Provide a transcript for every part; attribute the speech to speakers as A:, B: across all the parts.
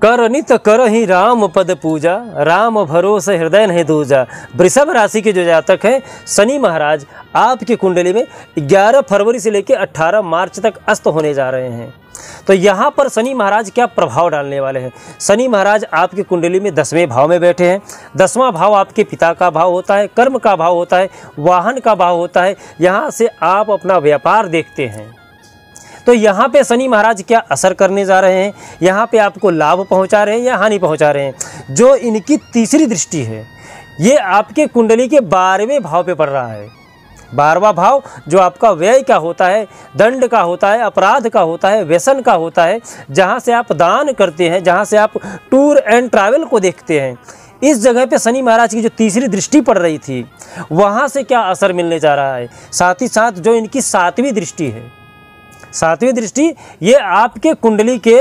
A: करनित करहि राम पद पूजा, राम भरोसे हृदय नहीं दूजा। वृषभ राशि के जो जातक हैं, शनि महाराज आपकी कुंडली में 11 फरवरी से लेकर 18 मार्च तक अस्त होने जा रहे हैं। तो यहाँ पर शनि महाराज क्या प्रभाव डालने वाले हैं। शनि महाराज आपकी कुंडली में 10वें भाव में बैठे हैं। 10वां भाव आपके पिता का भाव होता है, कर्म का भाव होता है, वाहन का भाव होता है। यहाँ से आप अपना व्यापार देखते हैं। तो यहाँ पे शनि महाराज क्या असर करने जा रहे हैं, यहाँ पे आपको लाभ पहुँचा रहे हैं या हानि पहुँचा रहे हैं। जो इनकी तीसरी दृष्टि है, ये आपके कुंडली के 12वें भाव पे पड़ रहा है। 12वां भाव जो आपका व्यय का होता है, दंड का होता है, अपराध का होता है, व्यसन का होता है, जहाँ से आप दान करते हैं, जहाँ से आप टूर एंड ट्रैवल को देखते हैं। इस जगह पे शनि महाराज की जो तीसरी दृष्टि पड़ रही थी, वहाँ से क्या असर मिलने जा रहा है। साथ ही साथ जो इनकी 7वीं दृष्टि है, 7वीं दृष्टि ये आपके कुंडली के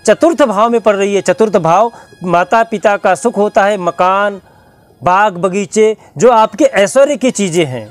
A: 4th भाव में पड़ रही है। 4th भाव माता पिता का सुख होता है, मकान, बाग बगीचे, जो आपके ऐश्वर्य की चीज़ें हैं,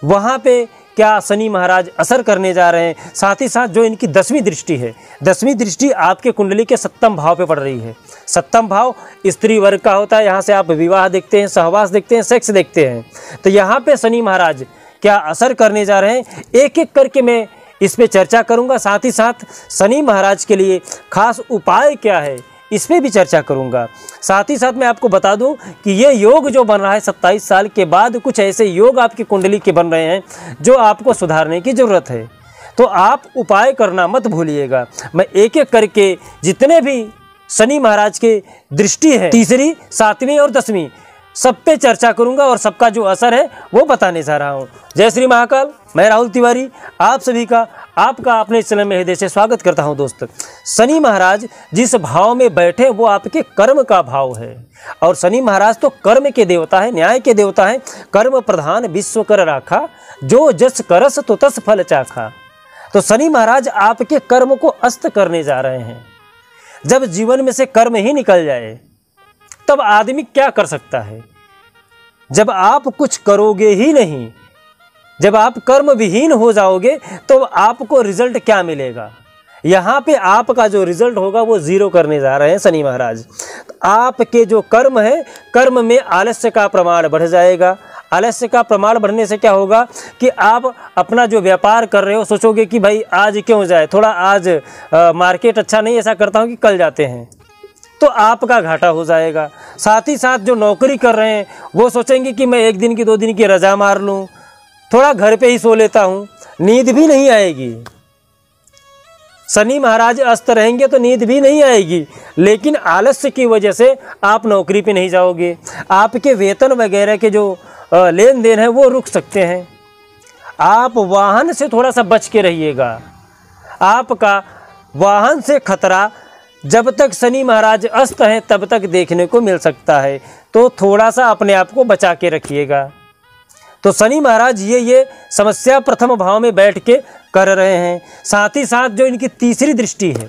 A: वहाँ पे क्या शनि महाराज असर करने जा रहे हैं। साथ ही साथ जो इनकी 10वीं दृष्टि है, 10वीं दृष्टि आपके कुंडली के 7म भाव पे पड़ रही है। 7म भाव स्त्री वर्ग का होता है, यहाँ से आप विवाह देखते हैं, सहवास देखते हैं, सेक्स देखते हैं। तो यहाँ पे शनि महाराज क्या असर करने जा रहे हैं, एक एक करके मैं इस पे चर्चा करूँगा। साथ ही साथ शनि महाराज के लिए खास उपाय क्या है, इस पर भी चर्चा करूंगा। साथ ही साथ मैं आपको बता दूं कि ये योग जो बन रहा है 27 साल के बाद, कुछ ऐसे योग आपकी कुंडली के बन रहे हैं जो आपको सुधारने की ज़रूरत है। तो आप उपाय करना मत भूलिएगा। मैं एक एक करके जितने भी शनि महाराज के दृष्टि है, तीसरी, 7वीं और 10वीं, सब पे चर्चा करूंगा और सबका जो असर है वो बताने जा रहा हूँ। जय श्री महाकाल। मैं राहुल तिवारी आप सभी का आपका अपने इस चैनल में हृदय से स्वागत करता हूं। दोस्त, शनि महाराज जिस भाव में बैठे वो आपके कर्म का भाव है, और शनि महाराज तो कर्म के देवता है, न्याय के देवता है। कर्म प्रधान विश्व कर राखा, जो जस करस तो तस फल चाखा। तो शनि महाराज आपके कर्म को अस्त करने जा रहे हैं। जब जीवन में से कर्म ही निकल जाए तब आदमी क्या कर सकता है। जब आप कुछ करोगे ही नहीं, जब आप कर्म विहीन हो जाओगे तो आपको रिजल्ट क्या मिलेगा। यहाँ पे आपका जो रिजल्ट होगा वो 0 करने जा रहे हैं शनि महाराज। आपके जो कर्म है, कर्म में आलस्य का प्रमाण बढ़ जाएगा। आलस्य का प्रमाण बढ़ने से क्या होगा कि आप अपना जो व्यापार कर रहे हो सोचोगे कि भाई आज क्यों जाए, थोड़ा आज मार्केट अच्छा नहीं, ऐसा करता हूँ कि कल जाते हैं, तो आपका घाटा हो जाएगा। साथ ही साथ जो नौकरी कर रहे हैं वो सोचेंगे कि मैं 1 दिन की 2 दिन की रजा मार लूँ, थोड़ा घर पे ही सो लेता हूँ, नींद भी नहीं आएगी। शनि महाराज अस्त रहेंगे तो नींद भी नहीं आएगी, लेकिन आलस्य की वजह से आप नौकरी पे नहीं जाओगे। आपके वेतन वगैरह के जो लेन देन है वो रुक सकते हैं। आप वाहन से थोड़ा सा बच के रहिएगा। आपका वाहन से खतरा जब तक शनि महाराज अस्त हैं तब तक देखने को मिल सकता है, तो थोड़ा सा अपने आप को बचा के रखिएगा। तो शनि महाराज ये समस्या 1म भाव में बैठ के कर रहे हैं। साथ ही साथ जो इनकी तीसरी दृष्टि है,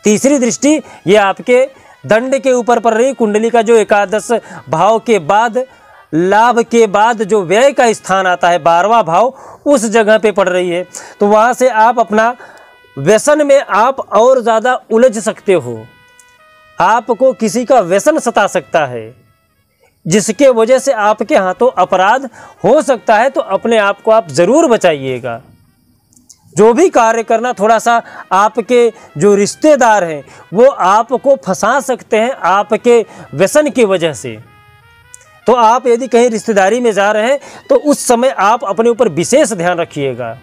A: तीसरी दृष्टि ये आपके दंड के ऊपर पड़ रही। कुंडली का जो 11 भाव के बाद, लाभ के बाद जो व्यय का स्थान आता है 12वां भाव, उस जगह पे पड़ रही है। तो वहाँ से आप अपना व्यसन में आप और ज़्यादा उलझ सकते हो। आपको किसी का व्यसन सता सकता है, जिसके वजह से आपके हाथों अपराध हो सकता है। तो अपने आप को आप ज़रूर बचाइएगा। जो भी कार्य करना, थोड़ा सा आपके जो रिश्तेदार हैं वो आपको फंसा सकते हैं आपके व्यसन की वजह से। तो आप यदि कहीं रिश्तेदारी में जा रहे हैं तो उस समय आप अपने ऊपर विशेष ध्यान रखिएगा।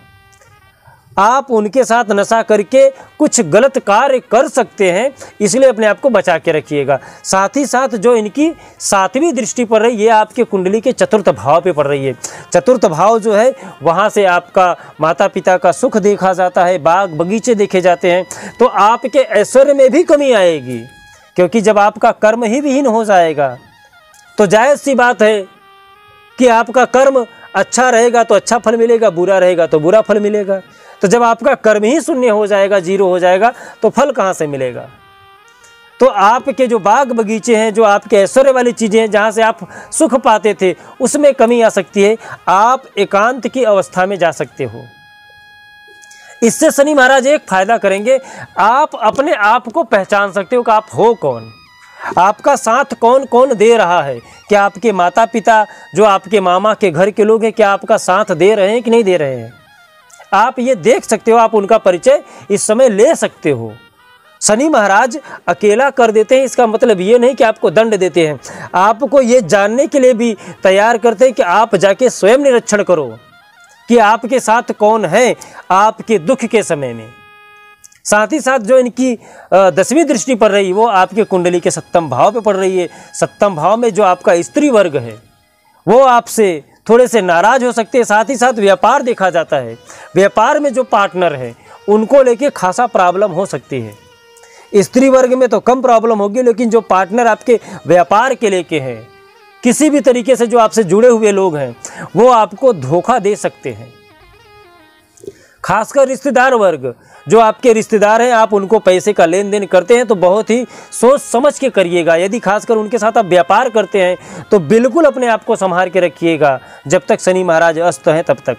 A: आप उनके साथ नशा करके कुछ गलत कार्य कर सकते हैं, इसलिए अपने आप को बचा के रखिएगा। साथ ही साथ जो इनकी 7वीं दृष्टि पड़ रही है, ये आपके कुंडली के 4th भाव पे पड़ रही है। 4th भाव जो है वहाँ से आपका माता पिता का सुख देखा जाता है, बाग बगीचे देखे जाते हैं। तो आपके ऐश्वर्य में भी कमी आएगी, क्योंकि जब आपका कर्म ही विहीन हो जाएगा तो जायज़ सी बात है कि आपका कर्म अच्छा रहेगा तो अच्छा फल मिलेगा, बुरा रहेगा तो बुरा फल मिलेगा। तो जब आपका कर्म ही शून्य हो जाएगा, 0 हो जाएगा, तो फल कहाँ से मिलेगा। तो आपके जो बाग बगीचे हैं, जो आपके ऐश्वर्य वाली चीज़ें हैं, जहाँ से आप सुख पाते थे, उसमें कमी आ सकती है। आप एकांत की अवस्था में जा सकते हो। इससे शनि महाराज एक फायदा करेंगे, आप अपने आप को पहचान सकते हो कि आप हो कौन, आपका साथ कौन कौन दे रहा है। क्या आपके माता पिता, जो आपके मामा के घर के लोग हैं, क्या आपका साथ दे रहे हैं कि नहीं दे रहे हैं। आप ये देख सकते हो, आप उनका परिचय इस समय ले सकते हो। शनि महाराज अकेला कर देते हैं, इसका मतलब ये नहीं कि आपको दंड देते हैं, आपको ये जानने के लिए भी तैयार करते हैं कि आप जाके स्वयं निरीक्षण करो कि आपके साथ कौन है आपके दुख के समय में। साथ ही साथ जो इनकी 10वीं दृष्टि पड़ रही, वो आपके कुंडली के 7वें भाव पे पड़ रही है। 7वें भाव में जो आपका स्त्री वर्ग है वो आपसे थोड़े से नाराज हो सकते हैं। साथ ही साथ व्यापार देखा जाता है, व्यापार में जो पार्टनर है उनको लेके खासा प्रॉब्लम हो सकती है। स्त्री वर्ग में तो कम प्रॉब्लम होगी, लेकिन जो पार्टनर आपके व्यापार के लेके हैं, किसी भी तरीके से जो आपसे जुड़े हुए लोग हैं, वो आपको धोखा दे सकते हैं। खासकर रिश्तेदार वर्ग, जो आपके रिश्तेदार हैं, आप उनको पैसे का लेन देन करते हैं तो बहुत ही सोच समझ के करिएगा। यदि खासकर उनके साथ आप व्यापार करते हैं तो बिल्कुल अपने आप को संभाल के रखिएगा जब तक शनि महाराज अस्त हैं तब तक।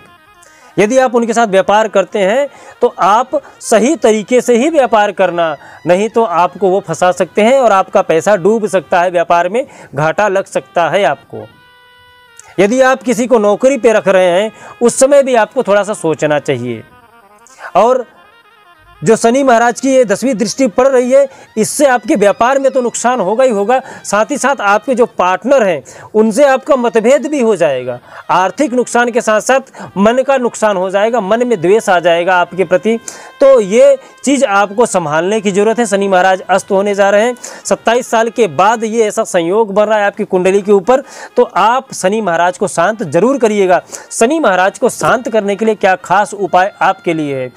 A: यदि आप उनके साथ व्यापार करते हैं तो आप सही तरीके से ही व्यापार करना, नहीं तो आपको वो फंसा सकते हैं और आपका पैसा डूब सकता है, व्यापार में घाटा लग सकता है आपको। यदि आप किसी को नौकरी पे रख रहे हैं उस समय भी आपको थोड़ा सा सोचना चाहिए। और जो शनि महाराज की ये 10वीं दृष्टि पड़ रही है, इससे आपके व्यापार में तो नुकसान होगा ही होगा, साथ ही साथ आपके जो पार्टनर हैं उनसे आपका मतभेद भी हो जाएगा। आर्थिक नुकसान के साथ साथ मन का नुकसान हो जाएगा, मन में द्वेष आ जाएगा आपके प्रति। तो ये चीज़ आपको संभालने की ज़रूरत है। शनि महाराज अस्त होने जा रहे हैं, 27 साल के बाद ये ऐसा संयोग बन रहा है आपकी कुंडली के ऊपर, तो आप शनि महाराज को शांत जरूर करिएगा। शनि महाराज को शांत करने के लिए क्या खास उपाय आपके लिए है।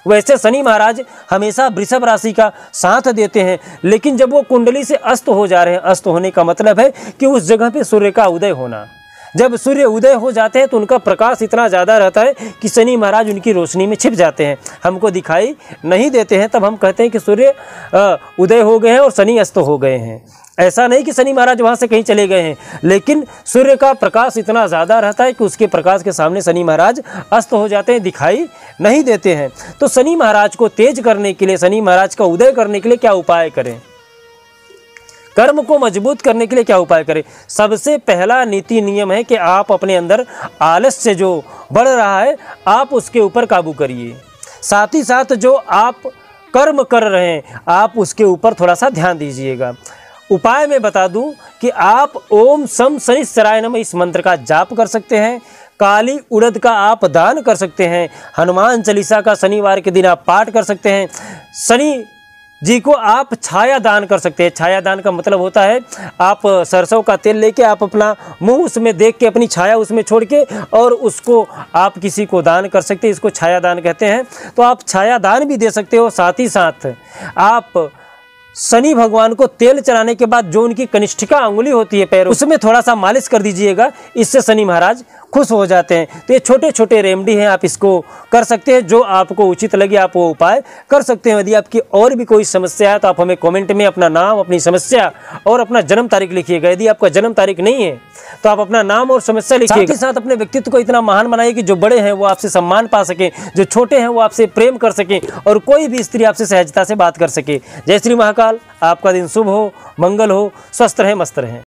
A: वैसे शनि महाराज हमेशा वृषभ राशि का साथ देते हैं, लेकिन जब वो कुंडली से अस्त हो जा रहे हैं, अस्त होने का मतलब है कि उस जगह पे सूर्य का उदय होना। जब सूर्य उदय हो जाते हैं तो उनका प्रकाश इतना ज़्यादा रहता है कि शनि महाराज उनकी रोशनी में छिप जाते हैं, हमको दिखाई नहीं देते हैं। तब हम कहते हैं कि सूर्य उदय हो गए हैं और शनि अस्त हो गए हैं। ऐसा नहीं कि शनि महाराज वहाँ से कहीं चले गए हैं, लेकिन सूर्य का प्रकाश इतना ज़्यादा रहता है कि उसके प्रकाश के सामने शनि महाराज अस्त हो जाते हैं, दिखाई नहीं देते हैं। तो शनि महाराज को तेज करने के लिए, शनि महाराज का उदय करने के लिए क्या उपाय करें, कर्म को मजबूत करने के लिए क्या उपाय करें। सबसे पहला नीति नियम है कि आप अपने अंदर आलस्य जो बढ़ रहा है आप उसके ऊपर काबू करिए। साथ ही साथ जो आप कर्म कर रहे हैं आप उसके ऊपर थोड़ा सा ध्यान दीजिएगा। उपाय मैं बता दूं कि आप ओम सम शनिश्चराय नमः इस मंत्र का जाप कर सकते हैं। काली उड़द का आप दान कर सकते हैं। हनुमान चालीसा का शनिवार के दिन आप पाठ कर सकते हैं। शनि जी को आप छाया दान कर सकते हैं। छाया दान का मतलब होता है आप सरसों का तेल लेके आप अपना मुंह उसमें देख के अपनी छाया उसमें छोड़ के और उसको आप किसी को दान कर सकते हैं। इसको छाया दान कहते हैं। तो आप छाया दान भी दे सकते हो। साथ ही साथ आप शनि भगवान को तेल चढ़ाने के बाद जो उनकी कनिष्ठिका अंगुली होती है पैरों, उसमें थोड़ा सा मालिश कर दीजिएगा, इससे शनि महाराज खुश हो जाते हैं। तो ये छोटे छोटे रेमेडी हैं, आप इसको कर सकते हैं। जो आपको उचित लगे आप वो उपाय कर सकते हैं। यदि आपकी और भी कोई समस्या है तो आप हमें कमेंट में अपना नाम, अपनी समस्या और अपना जन्म तारीख लिखिएगा। यदि आपका जन्म तारीख नहीं है तो आप अपना नाम और समस्या लिखिएगा। साथ ही साथ अपने व्यक्तित्व को इतना महान बनाइए कि जो बड़े हैं वो आपसे सम्मान पा सकें, जो छोटे हैं वो आपसे प्रेम कर सकें और कोई भी स्त्री आपसे सहजता से बात कर सके। जय श्री महाकाल। आपका दिन शुभ हो, मंगल हो, स्वस्थ रहें, मस्त रहें।